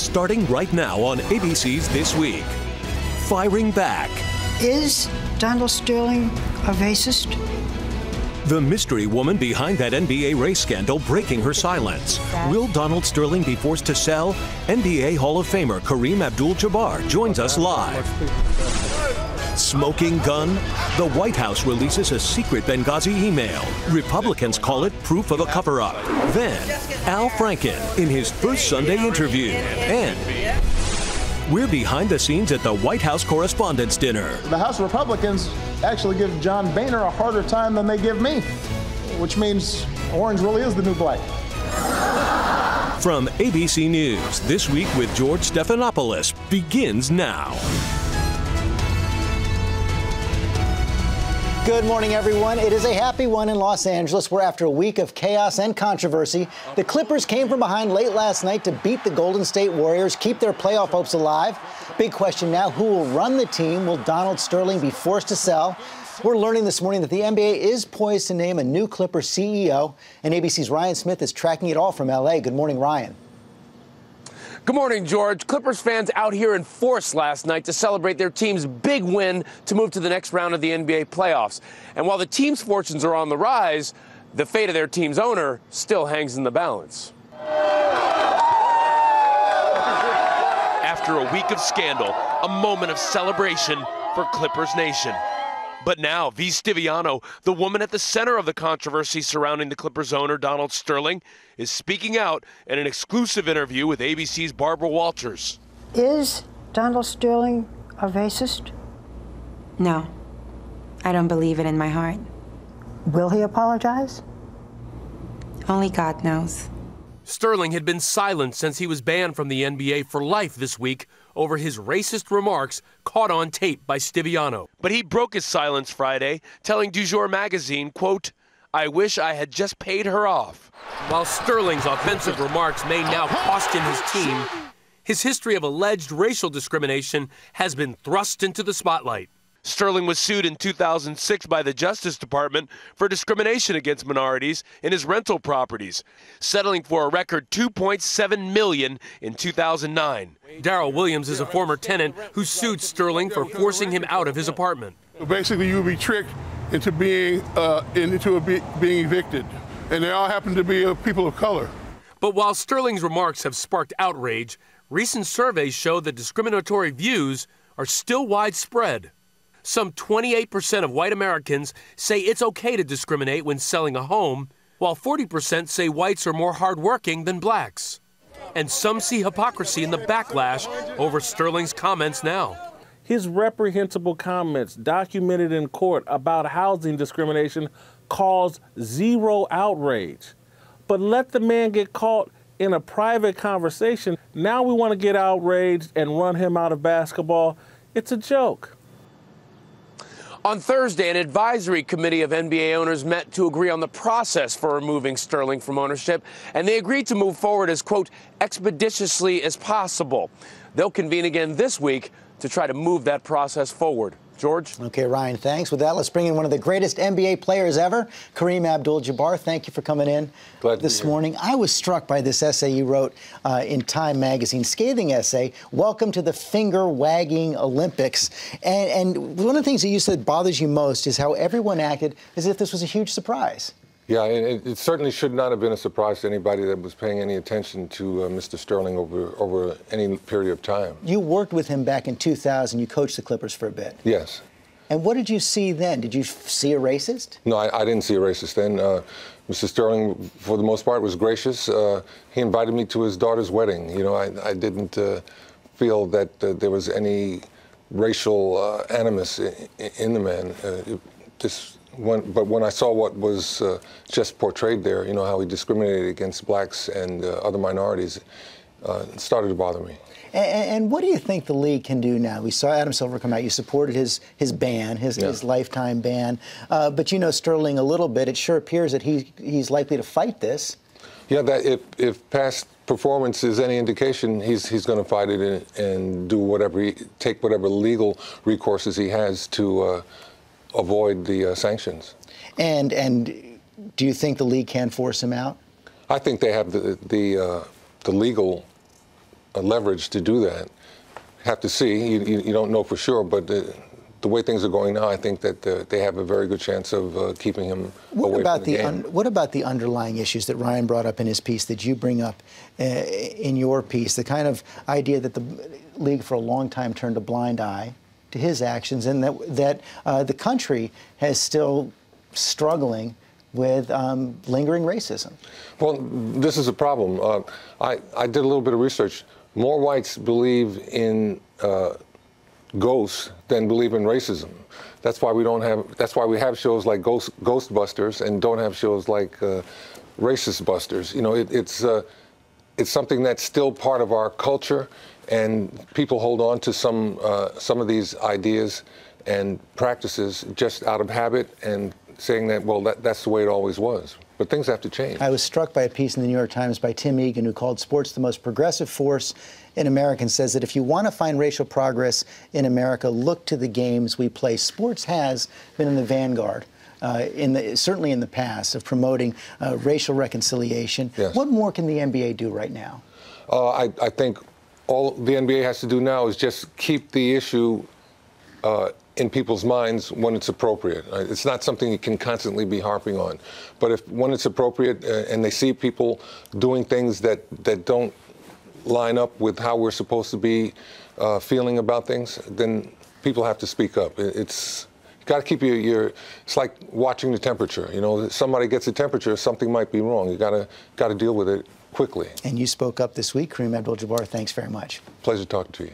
starting right now on ABC's This Week. Firing Back. Is Donald Sterling a racist? The mystery woman behind that NBA race scandal breaking her silence. Will Donald Sterling be forced to sell? NBA Hall of Famer Kareem Abdul-Jabbar joins us live. Smoking gun? The White House releases a secret Benghazi email. Republicans call it proof of a cover-up. Then, Al Franken in his first Sunday interview. And we're behind the scenes at the White House Correspondents' Dinner. The House Republicans actually give John Boehner a harder time than they give me, which means orange really is the new black. From ABC News, This Week with George Stephanopoulos begins now. Good morning, everyone. It is a happy one in Los Angeles, where after a week of chaos and controversy, the Clippers came from behind late last night to beat the Golden State Warriors, keep their playoff hopes alive. Big question now, who will run the team? Will Donald Sterling be forced to sell? We're learning this morning that the NBA is poised to name a new Clippers CEO, and ABC's Ryan Smith is tracking it all from L.A. Good morning, Ryan. Good morning, George. Clippers fans out here in force last night to celebrate their team's big win to move to the next round of the NBA playoffs. And while the team's fortunes are on the rise, the fate of their team's owner still hangs in the balance. After a week of scandal, a moment of celebration for Clippers Nation. But now, V. Stiviano, the woman at the center of the controversy surrounding the Clippers owner, Donald Sterling, is speaking out in an exclusive interview with ABC's Barbara Walters. Is Donald Sterling a racist? No, I don't believe it in my heart. Will he apologize? Only God knows. Sterling had been silent since he was banned from the NBA for life this week over his racist remarks caught on tape by Stiviano. But he broke his silence Friday, telling Du Jour magazine, quote, "I wish I had just paid her off." While Sterling's offensive remarks may now cost him his team, his history of alleged racial discrimination has been thrust into the spotlight. Sterling was sued in 2006 by the Justice Department for discrimination against minorities in his rental properties, settling for a record $2.7 million in 2009. Darrell Williams is a former tenant who sued Sterling for forcing him out of his apartment. Basically, you would be tricked into being evicted, and they all happen to be people of color. But while Sterling's remarks have sparked outrage, recent surveys show that discriminatory views are still widespread. Some 28% of white Americans say it's okay to discriminate when selling a home, while 40% say whites are more hardworking than blacks. And some see hypocrisy in the backlash over Sterling's comments now. His reprehensible comments documented in court about housing discrimination caused zero outrage. But let the man get caught in a private conversation. Now we want to get outraged and run him out of basketball. It's a joke. On Thursday, an advisory committee of NBA owners met to agree on the process for removing Sterling from ownership, and they agreed to move forward as, quote, expeditiously as possible. They'll convene again this week to try to move that process forward. George? Okay, Ryan, thanks. With that, let's bring in one of the greatest NBA players ever, Kareem Abdul-Jabbar. Thank you for coming in this morning. I was struck by this essay you wrote in Time magazine, scathing essay, Welcome to the Finger-Wagging Olympics. And one of the things that you said bothers you most is how everyone acted as if this was a huge surprise. Yeah, it certainly should not have been a surprise to anybody that was paying any attention to Mr. Sterling over any period of time. You worked with him back in 2000. You coached the Clippers for a bit. Yes. And what did you see then? Did you see a racist? No, I didn't see a racist then. Mr. Sterling, for the most part, was gracious. He invited me to his daughter's wedding. You know, I didn't feel that there was any racial animus in the man. But when I saw what was just portrayed there, you know, how he discriminated against blacks and other minorities, it started to bother me. And what do you think the league can do now? We saw Adam Silver come out. You supported his ban, his lifetime ban. But you know Sterling a little bit. It sure appears that he's likely to fight this. Yeah, that if past performance is any indication, he's going to fight it and do take whatever legal recourses he has to avoid the sanctions. And do you think the league can force him out? I think they have the legal leverage to do that. Have to see. You don't know for sure, but the way things are going now, I think that they have a very good chance of keeping him away from the game. What about the underlying issues that Ryan brought up in his piece that you bring up in your piece? The kind of idea that the league for a long time turned a blind eye to his actions, and that the country has still struggling with lingering racism. Well, this is a problem. I did a little bit of research. More whites believe in ghosts than believe in racism. That's why we don't have. That's why we have shows like Ghostbusters and don't have shows like Racist Busters. You know, it's something that's still part of our culture, and people hold on to some of these ideas and practices just out of habit and saying that, well, that's the way it always was. But things have to change. I was struck by a piece in the New York Times by Tim Egan, who called sports the most progressive force in America, and says that if you want to find racial progress in America, look to the games we play. Sports has been in the vanguard, certainly in the past, of promoting racial reconciliation. Yes. What more can the NBA do right now? I think all the NBA has to do now is just keep the issue in people's minds when it's appropriate. It's not something you can constantly be harping on. But when it's appropriate and they see people doing things that don't line up with how we're supposed to be feeling about things, then people have to speak up. It's got to keep it's like watching the temperature. You know, if somebody gets a temperature, something might be wrong. You got to deal with it quickly. And you spoke up this week. Kareem Abdul-Jabbar, thanks very much. Pleasure talking to you.